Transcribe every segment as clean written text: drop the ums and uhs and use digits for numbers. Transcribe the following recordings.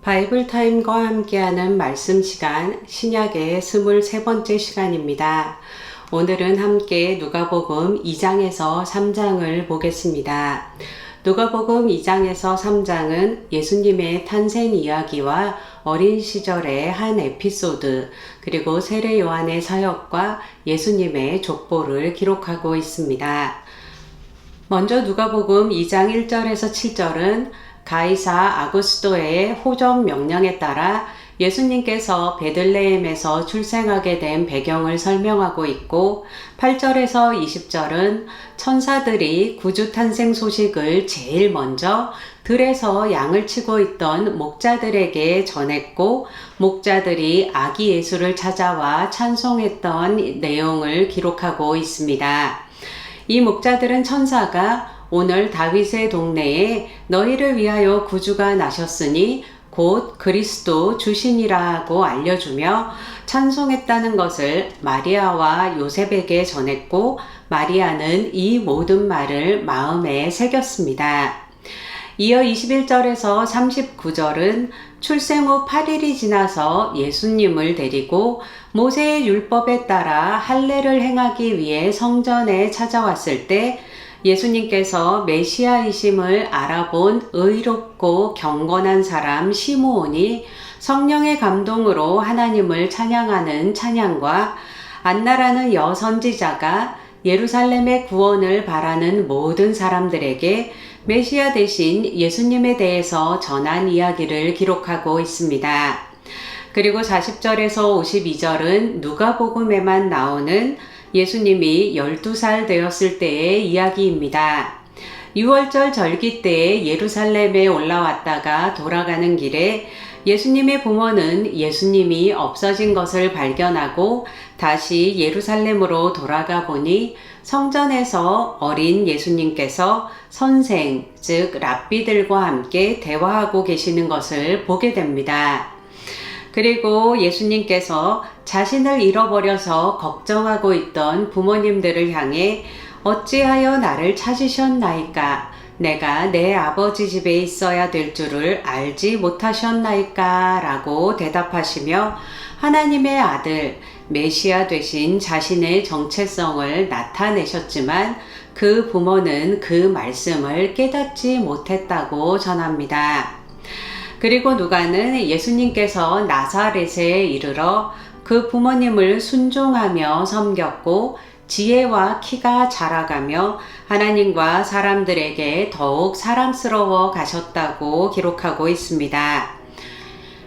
바이블 타임과 함께하는 말씀 시간, 신약의 23번째 시간입니다. 오늘은 함께 누가복음 2장에서 3장을 보겠습니다. 누가복음 2장에서 3장은 예수님의 탄생 이야기와 어린 시절의 한 에피소드, 그리고 세례 요한의 사역과 예수님의 족보를 기록하고 있습니다. 먼저 누가복음 2장 1절에서 7절은 가이사 아구스도의 호적 명령에 따라 예수님께서 베들레헴에서 출생하게 된 배경을 설명하고 있고, 8절에서 20절은 천사들이 구주 탄생 소식을 제일 먼저 들에서 양을 치고 있던 목자들에게 전했고, 목자들이 아기 예수를 찾아와 찬송했던 내용을 기록하고 있습니다. 이 목자들은 천사가 오늘 다윗의 동네에 너희를 위하여 구주가 나셨으니 곧 그리스도 주시니라고 알려주며 찬송했다는 것을 마리아와 요셉에게 전했고, 마리아는 이 모든 말을 마음에 새겼습니다. 이어 21절에서 39절은 출생 후 8일이 지나서 예수님을 데리고 모세의 율법에 따라 할례를 행하기 위해 성전에 찾아왔을 때 예수님께서 메시아이심을 알아본 의롭고 경건한 사람 시므온이 성령의 감동으로 하나님을 찬양하는 찬양과 안나라는 여선지자가 예루살렘의 구원을 바라는 모든 사람들에게 메시아 대신 예수님에 대해서 전한 이야기를 기록하고 있습니다. 그리고 40절에서 52절은 누가복음에만 나오는 예수님이 12살 되었을 때의 이야기입니다. 6월절 절기 때에 예루살렘에 올라왔다가 돌아가는 길에 예수님의 부모는 예수님이 없어진 것을 발견하고 다시 예루살렘으로 돌아가 보니 성전에서 어린 예수님께서 선생, 즉 랍비들과 함께 대화하고 계시는 것을 보게 됩니다. 그리고 예수님께서 자신을 잃어버려서 걱정하고 있던 부모님들을 향해 어찌하여 나를 찾으셨나이까? 내가 내 아버지 집에 있어야 될 줄을 알지 못하셨나이까? 라고 대답하시며 하나님의 아들, 메시아 되신 자신의 정체성을 나타내셨지만 그 부모는 그 말씀을 깨닫지 못했다고 전합니다. 그리고 누가는 예수님께서 나사렛에 이르러 그 부모님을 순종하며 섬겼고 지혜와 키가 자라가며 하나님과 사람들에게 더욱 사랑스러워 가셨다고 기록하고 있습니다.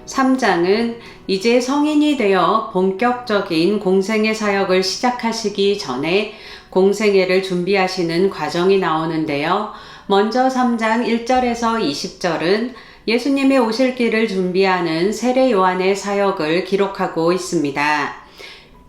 3장은 이제 성인이 되어 본격적인 공생애 사역을 시작하시기 전에 공생애를 준비하시는 과정이 나오는데요. 먼저 3장 1절에서 20절은 예수님의 오실 길을 준비하는 세례 요한의 사역을 기록하고 있습니다.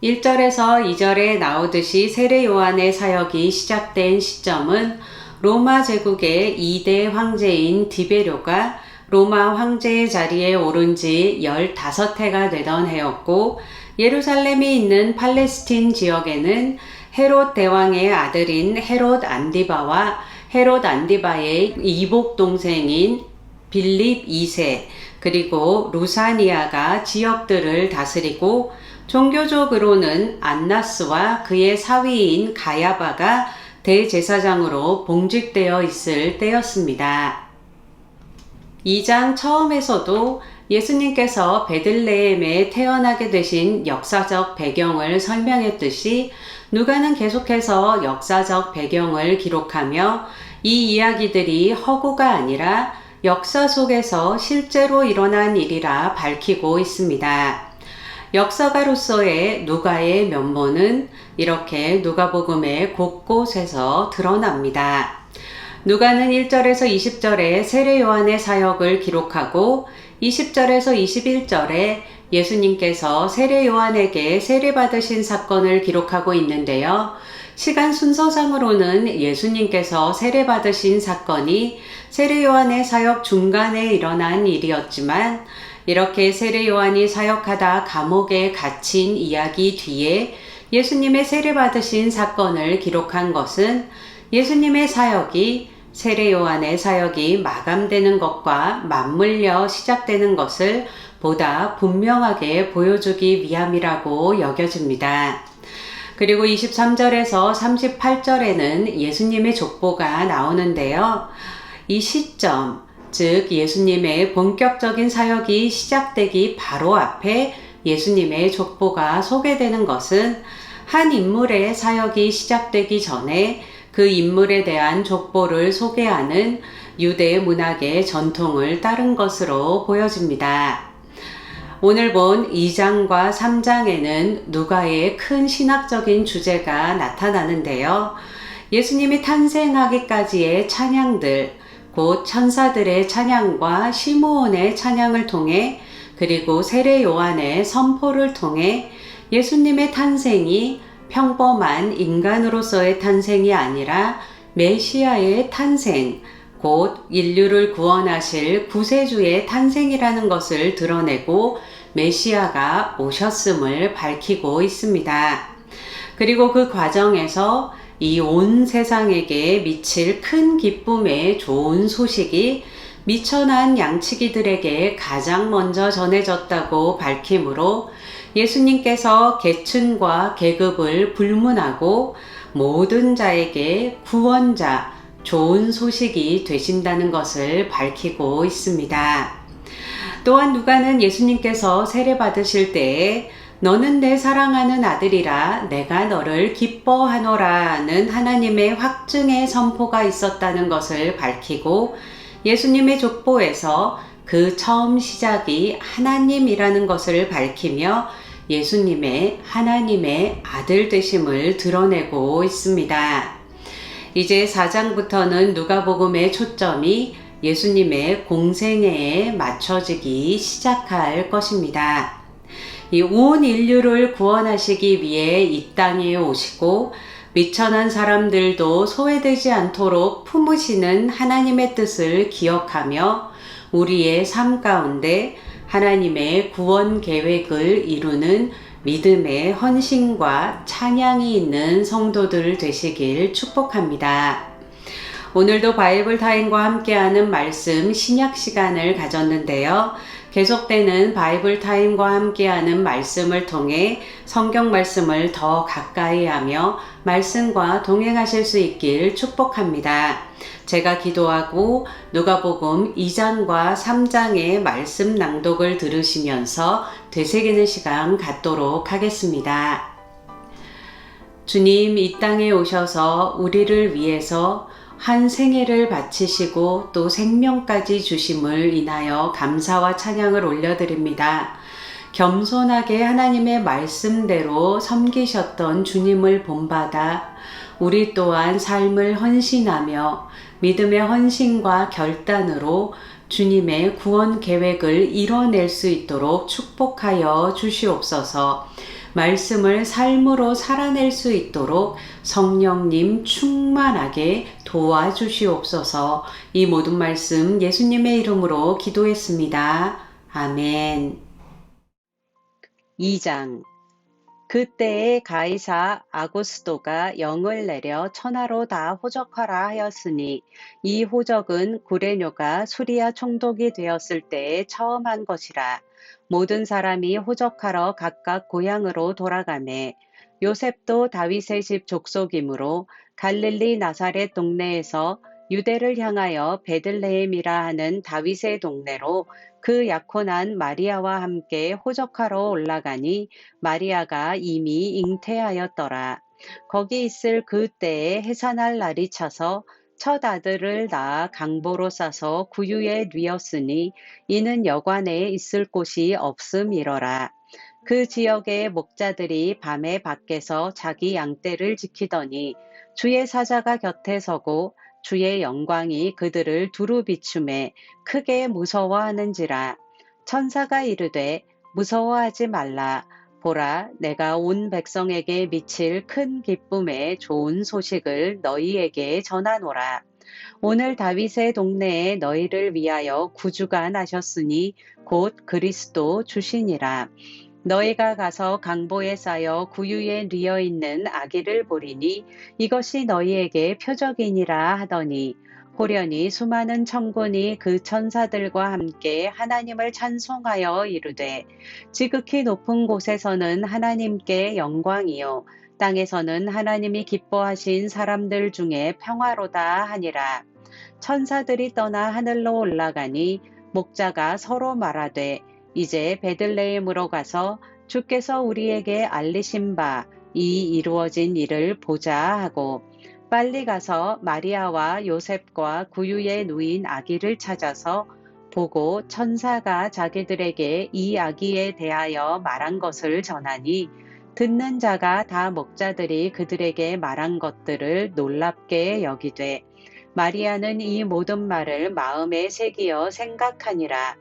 1절에서 2절에 나오듯이 세례 요한의 사역이 시작된 시점은 로마 제국의 2대 황제인 디베료가 로마 황제의 자리에 오른 지 15해가 되던 해였고, 예루살렘이 있는 팔레스틴 지역에는 헤롯 대왕의 아들인 헤롯 안디바와 헤롯 안디바의 이복 동생인 빌립 2세, 그리고 루사니아가 지역들을 다스리고, 종교적으로는 안나스와 그의 사위인 가야바가 대제사장으로 봉직되어 있을 때였습니다. 2장 처음에서도 예수님께서 베들레헴에 태어나게 되신 역사적 배경을 설명했듯이 누가는 계속해서 역사적 배경을 기록하며 이 이야기들이 허구가 아니라 역사 속에서 실제로 일어난 일이라 밝히고 있습니다. 역사가로서의 누가의 면모는 이렇게 누가복음의 곳곳에서 드러납니다. 누가는 1절에서 20절에 세례 요한의 사역을 기록하고 20절에서 21절에 예수님께서 세례 요한에게 세례받으신 사건을 기록하고 있는데요. 시간 순서상으로는 예수님께서 세례받으신 사건이 세례 요한의 사역 중간에 일어난 일이었지만, 이렇게 세례 요한이 사역하다 감옥에 갇힌 이야기 뒤에 예수님의 세례받으신 사건을 기록한 것은 예수님의 사역이 세례 요한의 사역이 마감되는 것과 맞물려 시작되는 것을 보다 분명하게 보여주기 위함이라고 여겨집니다. 그리고 23절에서 38절에는 예수님의 족보가 나오는데요. 이 시점, 즉 예수님의 본격적인 사역이 시작되기 바로 앞에 예수님의 족보가 소개되는 것은 한 인물의 사역이 시작되기 전에 그 인물에 대한 족보를 소개하는 유대 문학의 전통을 따른 것으로 보여집니다. 오늘 본 2장과 3장에는 누가의 큰 신학적인 주제가 나타나는데요. 예수님이 탄생하기까지의 찬양들, 곧 천사들의 찬양과 시므온의 찬양을 통해 그리고 세례 요한의 선포를 통해 예수님의 탄생이 평범한 인간으로서의 탄생이 아니라 메시아의 탄생, 곧 인류를 구원하실 구세주의 탄생이라는 것을 드러내고 메시아가 오셨음을 밝히고 있습니다. 그리고 그 과정에서 이 온 세상에게 미칠 큰 기쁨의 좋은 소식이 미천한 양치기들에게 가장 먼저 전해졌다고 밝히므로 예수님께서 계층과 계급을 불문하고 모든 자에게 구원자, 좋은 소식이 되신다는 것을 밝히고 있습니다. 또한 누가는 예수님께서 세례받으실 때에 너는 내 사랑하는 아들이라 내가 너를 기뻐하노라는 하나님의 확증의 선포가 있었다는 것을 밝히고 예수님의 족보에서 그 처음 시작이 하나님이라는 것을 밝히며 예수님의 하나님의 아들 되심을 드러내고 있습니다. 이제 4장부터는 누가복음의 초점이 예수님의 공생애에 맞춰지기 시작할 것입니다. 이 온 인류를 구원하시기 위해 이 땅에 오시고 미천한 사람들도 소외되지 않도록 품으시는 하나님의 뜻을 기억하며 우리의 삶 가운데 하나님의 구원 계획을 이루는 믿음의 헌신과 찬양이 있는 성도들 되시길 축복합니다. 오늘도 바이블 타임과 함께하는 말씀 신약 시간을 가졌는데요. 계속되는 바이블 타임과 함께하는 말씀을 통해 성경 말씀을 더 가까이 하며 말씀과 동행하실 수 있길 축복합니다. 제가 기도하고 누가복음 2장과 3장의 말씀 낭독을 들으시면서 되새기는 시간 갖도록 하겠습니다. 주님, 이 땅에 오셔서 우리를 위해서 한 생애를 바치시고 또 생명까지 주심을 인하여 감사와 찬양을 올려드립니다. 겸손하게 하나님의 말씀대로 섬기셨던 주님을 본받아 우리 또한 삶을 헌신하며 믿음의 헌신과 결단으로 주님의 구원 계획을 이뤄낼 수 있도록 축복하여 주시옵소서. 말씀을 삶으로 살아낼 수 있도록 성령님 충만하게 도와주시옵소서. 이 모든 말씀 예수님의 이름으로 기도했습니다. 아멘. 2장. 그때에 가이사 아구스도가 영을 내려 천하로 다 호적하라 하였으니 이 호적은 구레뇨가 수리아 총독이 되었을 때에 처음 한 것이라. 모든 사람이 호적하러 각각 고향으로 돌아가매 요셉도 다윗의 집 족속이므로 갈릴리 나사렛 동네에서 유대를 향하여 베들레헴이라 하는 다윗의 동네로 그 약혼한 마리아와 함께 호적하러 올라가니 마리아가 이미 잉태하였더라. 거기 있을 그 때에 해산할 날이 차서 첫 아들을 낳아 강보로 싸서 구유에 뉘었으니 이는 여관에 있을 곳이 없음이러라. 그 지역의 목자들이 밤에 밖에서 자기 양떼를 지키더니 주의 사자가 곁에 서고 주의 영광이 그들을 두루 비추매 크게 무서워하는지라. 천사가 이르되 무서워하지 말라. 보라, 내가 온 백성에게 미칠 큰 기쁨의 좋은 소식을 너희에게 전하노라. 오늘 다윗의 동네에 너희를 위하여 구주가 나셨으니 곧 그리스도 주시니라. 너희가 가서 강보에 쌓여 구유에 뉘어 있는 아기를 보리니 이것이 너희에게 표적이니라 하더니 호련히 수많은 천군이 그 천사들과 함께 하나님을 찬송하여 이르되 지극히 높은 곳에서는 하나님께 영광이요 땅에서는 하나님이 기뻐하신 사람들 중에 평화로다 하니라. 천사들이 떠나 하늘로 올라가니 목자가 서로 말하되 이제 베들레헴으로 가서 주께서 우리에게 알리신 바 이 이루어진 일을 보자 하고 빨리 가서 마리아와 요셉과 구유에 누인 아기를 찾아서 보고 천사가 자기들에게 이 아기에 대하여 말한 것을 전하니 듣는 자가 다 목자들이 그들에게 말한 것들을 놀랍게 여기되 마리아는 이 모든 말을 마음에 새기어 생각하니라.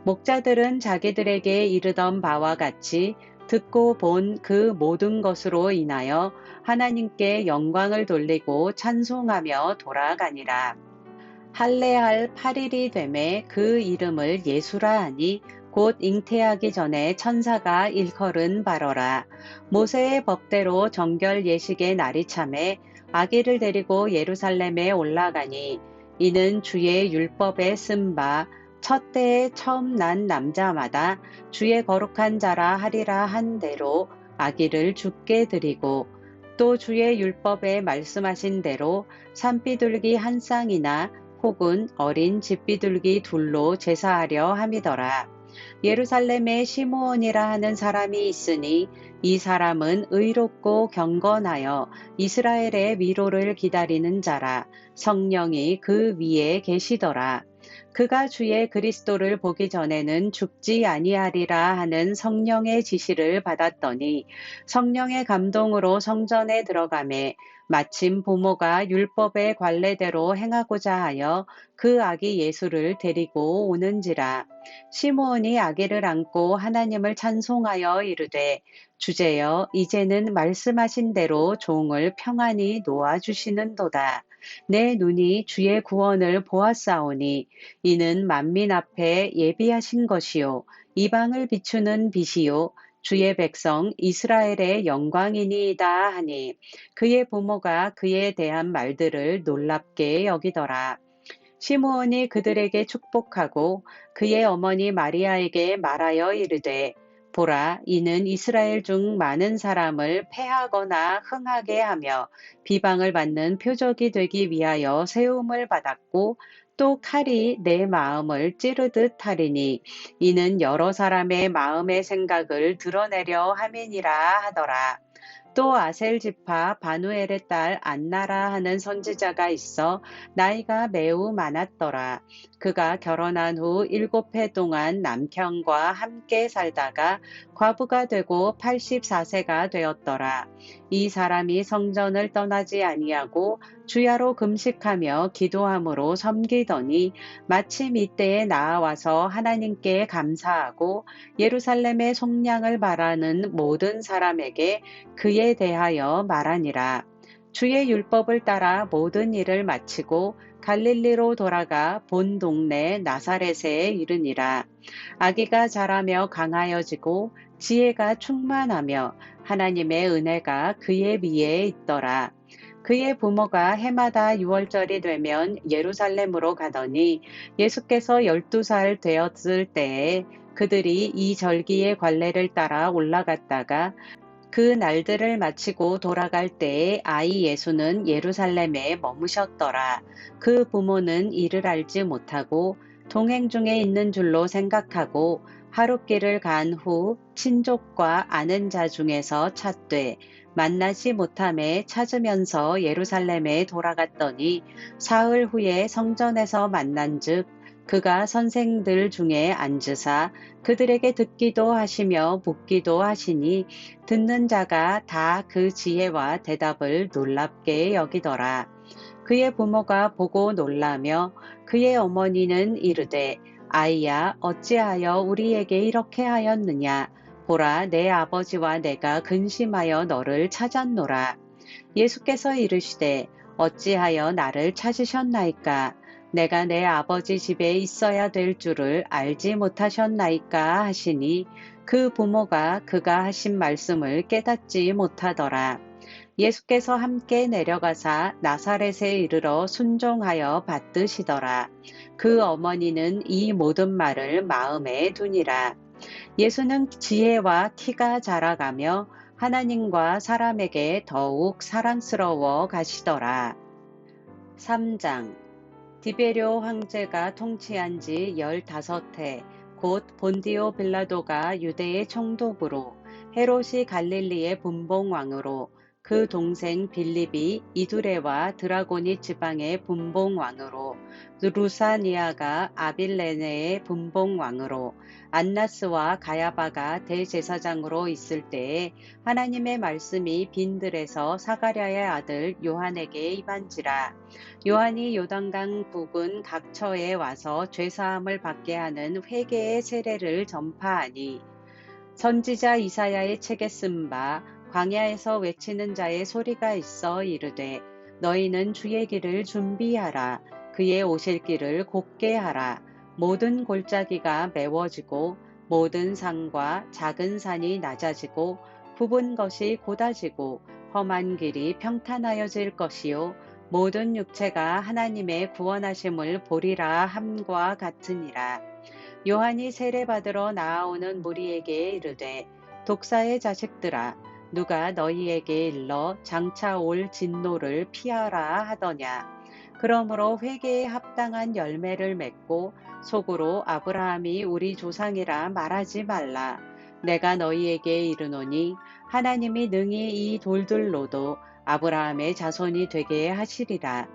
목자들은 자기들에게 이르던 바와 같이 듣고 본 그 모든 것으로 인하여 하나님께 영광을 돌리고 찬송하며 돌아가니라. 할례할 8일이 되매 그 이름을 예수라 하니 곧 잉태하기 전에 천사가 일컬은 바로라. 모세의 법대로 정결 예식의 날이 참에 아기를 데리고 예루살렘에 올라가니 이는 주의 율법에 쓴 바 첫 때에 처음 난 남자마다 주의 거룩한 자라 하리라 한 대로 아기를 주께 드리고 또 주의 율법에 말씀하신 대로 산비둘기 한 쌍이나 혹은 어린 집비둘기 둘로 제사하려 함이더라. 예루살렘에 시므온이라 하는 사람이 있으니 이 사람은 의롭고 경건하여 이스라엘의 위로를 기다리는 자라. 성령이 그 위에 계시더라. 그가 주의 그리스도를 보기 전에는 죽지 아니하리라 하는 성령의 지시를 받았더니 성령의 감동으로 성전에 들어가매 마침 부모가 율법의 관례대로 행하고자 하여 그 아기 예수를 데리고 오는지라. 시므온이 아기를 안고 하나님을 찬송하여 이르되 주제여 이제는 말씀하신 대로 종을 평안히 놓아주시는도다. 내 눈이 주의 구원을 보았사오니 이는 만민 앞에 예비하신 것이요 이방을 비추는 빛이요 주의 백성 이스라엘의 영광이니이다 하니 그의 부모가 그에 대한 말들을 놀랍게 여기더라. 시므온이 그들에게 축복하고 그의 어머니 마리아에게 말하여 이르되 보라 이는 이스라엘 중 많은 사람을 패하거나 흥하게 하며 비방을 받는 표적이 되기 위하여 세움을 받았고 또 칼이 내 마음을 찌르듯 하리니 이는 여러 사람의 마음의 생각을 드러내려 함이니라 하더라. 또 아셀 지파 바누엘의 딸 안나라 하는 선지자가 있어 나이가 매우 많았더라. 그가 결혼한 후 7해 동안 남편과 함께 살다가 과부가 되고 84세가 되었더라. 이 사람이 성전을 떠나지 아니하고 주야로 금식하며 기도함으로 섬기더니 마침 이때에 나아와서 하나님께 감사하고 예루살렘의 속량을 바라는 모든 사람에게 그에 대하여 말하니라. 주의 율법을 따라 모든 일을 마치고 갈릴리로 돌아가 본 동네 나사렛에 이르니라. 아기가 자라며 강하여지고 지혜가 충만하며 하나님의 은혜가 그의 위에 있더라. 그의 부모가 해마다 6월절이 되면 예루살렘으로 가더니 예수께서 12살 되었을 때에 그들이 이 절기의 관례를 따라 올라갔다가 그 날들을 마치고 돌아갈 때에 아이 예수는 예루살렘에 머무셨더라. 그 부모는 이를 알지 못하고 동행 중에 있는 줄로 생각하고 하룻길을 간 후 친족과 아는 자 중에서 찾되 만나지 못함에 찾으면서 예루살렘에 돌아갔더니 사흘 후에 성전에서 만난즉 그가 선생들 중에 앉으사 그들에게 듣기도 하시며 묻기도 하시니 듣는 자가 다 그 지혜와 대답을 놀랍게 여기더라. 그의 부모가 보고 놀라며 그의 어머니는 이르되 아이야 어찌하여 우리에게 이렇게 하였느냐 보라 내 아버지와 내가 근심하여 너를 찾았노라. 예수께서 이르시되 어찌하여 나를 찾으셨나이까 내가 내 아버지 집에 있어야 될 줄을 알지 못하셨나이까 하시니 그 부모가 그가 하신 말씀을 깨닫지 못하더라. 예수께서 함께 내려가사 나사렛에 이르러 순종하여 받드시더라. 그 어머니는 이 모든 말을 마음에 두니라. 예수는 지혜와 키가 자라가며 하나님과 사람에게 더욱 사랑스러워 가시더라. 3장. 디베료 황제가 통치한 지 15해, 곧 본디오 빌라도가 유대의 총독으로, 헤롯이 갈릴리의 분봉왕으로, 그 동생 빌립이 이두레와 드라고니 지방의 분봉왕으로, 루사니아가 아빌레네의 분봉왕으로, 안나스와 가야바가 대제사장으로 있을 때에 하나님의 말씀이 빈들에서 사가랴의 아들 요한에게 임한지라. 요한이 요단강 부근 각처에 와서 죄사함을 받게 하는 회개의 세례를 전파하니 선지자 이사야의 책에 쓴 바 광야에서 외치는 자의 소리가 있어 이르되 너희는 주의 길을 준비하라. 그의 오실 길을 곧게 하라. 모든 골짜기가 메워지고 모든 산과 작은 산이 낮아지고 굽은 것이 곧아지고 험한 길이 평탄하여질 것이요 모든 육체가 하나님의 구원하심을 보리라 함과 같으니라. 요한이 세례받으러 나아오는 무리에게 이르되 독사의 자식들아 누가 너희에게 일러 장차 올 진노를 피하라 하더냐. 그러므로 회개에 합당한 열매를 맺고 속으로 아브라함이 우리 조상이라 말하지 말라. 내가 너희에게 이르노니 하나님이 능히 이 돌들로도 아브라함의 자손이 되게 하시리라.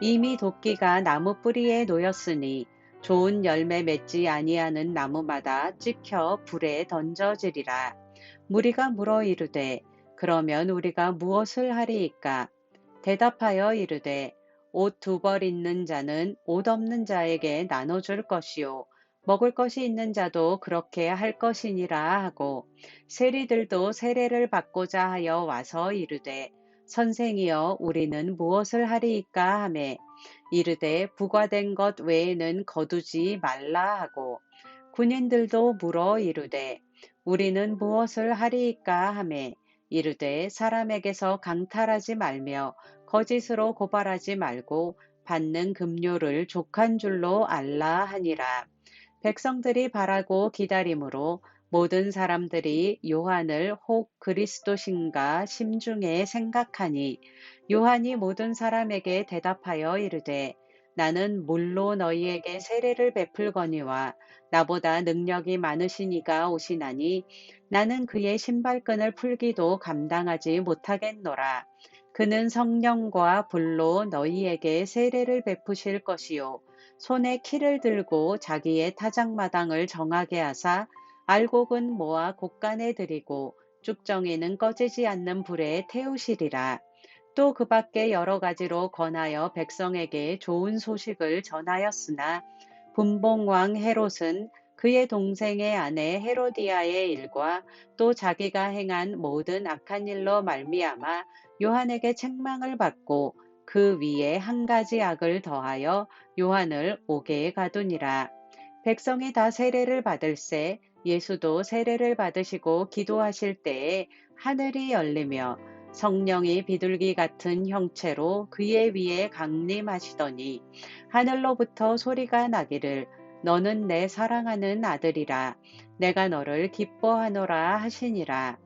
이미 도끼가 나무 뿌리에 놓였으니 좋은 열매 맺지 아니하는 나무마다 찍혀 불에 던져지리라. 무리가 물어 이르되 그러면 우리가 무엇을 하리이까? 대답하여 이르되 옷 2벌 있는 자는 옷 없는 자에게 나눠줄 것이요 먹을 것이 있는 자도 그렇게 할 것이니라 하고 세리들도 세례를 받고자 하여 와서 이르되 선생이여 우리는 무엇을 하리이까 하매 이르되 부과된 것 외에는 거두지 말라 하고 군인들도 물어 이르되 우리는 무엇을 하리이까 하매 이르되 사람에게서 강탈하지 말며 거짓으로 고발하지 말고 받는 급료를 족한 줄로 알라 하니라. 백성들이 바라고 기다림으로 모든 사람들이 요한을 혹 그리스도신가 심중에 생각하니 요한이 모든 사람에게 대답하여 이르되 나는 물로 너희에게 세례를 베풀거니와 나보다 능력이 많으시니가 오시나니 나는 그의 신발끈을 풀기도 감당하지 못하겠노라. 그는 성령과 불로 너희에게 세례를 베푸실 것이요 손에 키를 들고 자기의 타작마당을 정하게 하사 알곡은 모아 곳간에 들이고 쭉정이는 꺼지지 않는 불에 태우시리라. 또 그 밖에 여러 가지로 권하여 백성에게 좋은 소식을 전하였으나 분봉왕 헤롯은 그의 동생의 아내 헤로디아의 일과 또 자기가 행한 모든 악한 일로 말미암아 요한에게 책망을 받고 그 위에 한 가지 악을 더하여 요한을 옥에 가두니라. 백성이 다 세례를 받을새 예수도 세례를 받으시고 기도하실 때에 하늘이 열리며 성령이 비둘기 같은 형체로 그의 위에 강림하시더니 하늘로부터 소리가 나기를 너는 내 사랑하는 아들이라 내가 너를 기뻐하노라 하시니라.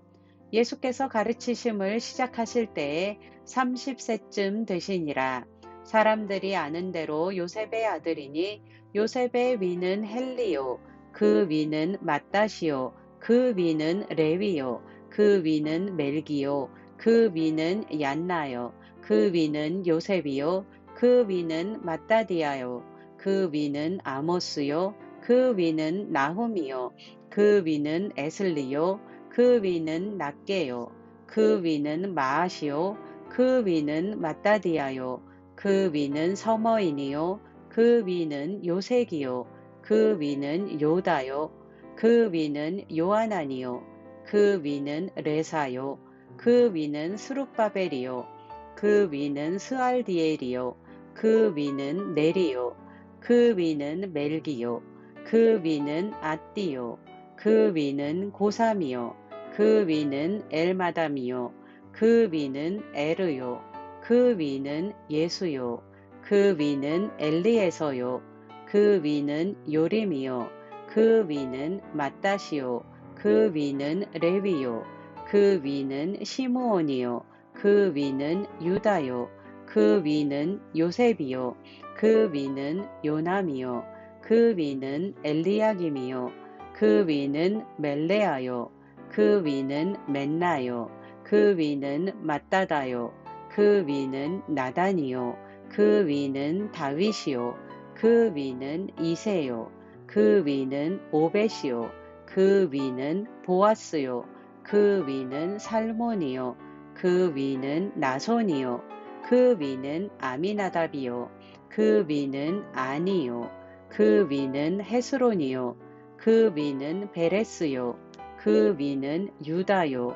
예수께서 가르치심을 시작하실 때에 30세쯤 되시니라. 사람들이 아는 대로 요셉의 아들이니 요셉의 위는 헬리요 그 위는 맏다시요 그 위는 레위요 그 위는 멜기요 그 위는 얀나요 그 위는 요셉이요 그 위는 맏다디아요 그 위는 아모스요 그 위는 나훔이요 그 위는 에슬리요 그 위는 낫게요 그 위는 마아시요 그 위는 맏다디아요 그 위는 서머인이요 그 위는 요색이요 그 위는 요다요 그 위는 요하나니요 그 위는 레사요 그 위는 스룹바벨이요 그 위는 스알디엘이요 그 위는 네리요 그 위는 멜기요 그 위는 앗디요 그 위는 고삼이요 그 위는 엘마담이요 그 위는 에르요. 그 위는 예수요. 그 위는 엘리에서요. 그 위는 요림이요. 그 위는 맏다시요. 그 위는 레위요. 그 위는 시므온이요. 그 위는 유다요. 그 위는 요셉이요. 그 위는 요남이요. 그 위는 엘리야김이요. 그 위는 멜레아요. 그 위는 맨나요. 그 위는 맏다다요. 그 위는 나단이요. 그 위는 다윗이요. 그 위는 이세요. 그 위는 오벳이요. 그 위는 보아스요. 그 위는 살몬이요. 그 위는 나손이요. 그 위는 아미나답이요. 그 위는 아니요. 그 위는 헤스론이요. 그 위는 베레스요. 그 위는 유다요.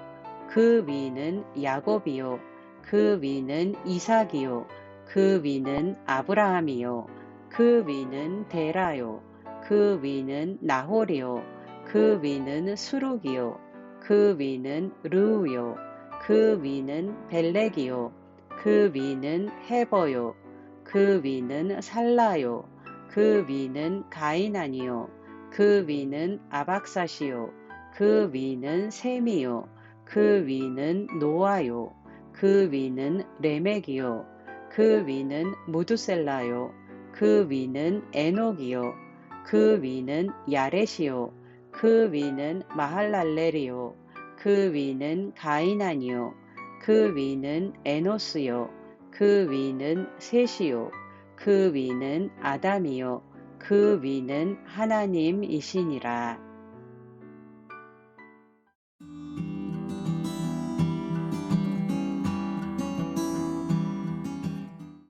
그 위는 야곱이요. 그 위는 이삭이요. 그 위는 아브라함이요. 그 위는 데라요. 그 위는 나홀이요. 그 위는 수룩이요. 그 위는 르우요. 그 위는 벨렉이요. 그 위는 헤버요. 그 위는 살라요. 그 위는 가이난이요. 그 위는 아박사시요. 그 위는 셈이요. 그 위는 노아요. 그 위는 레멕이요. 그 위는 무두셀라요. 그 위는 에녹이요. 그 위는 야렛이요. 그 위는 마할랄렐이요. 그 위는 가이난이요. 그 위는 에노스요. 그 위는 셋이요. 그 위는 아담이요. 그 위는 하나님이시니라.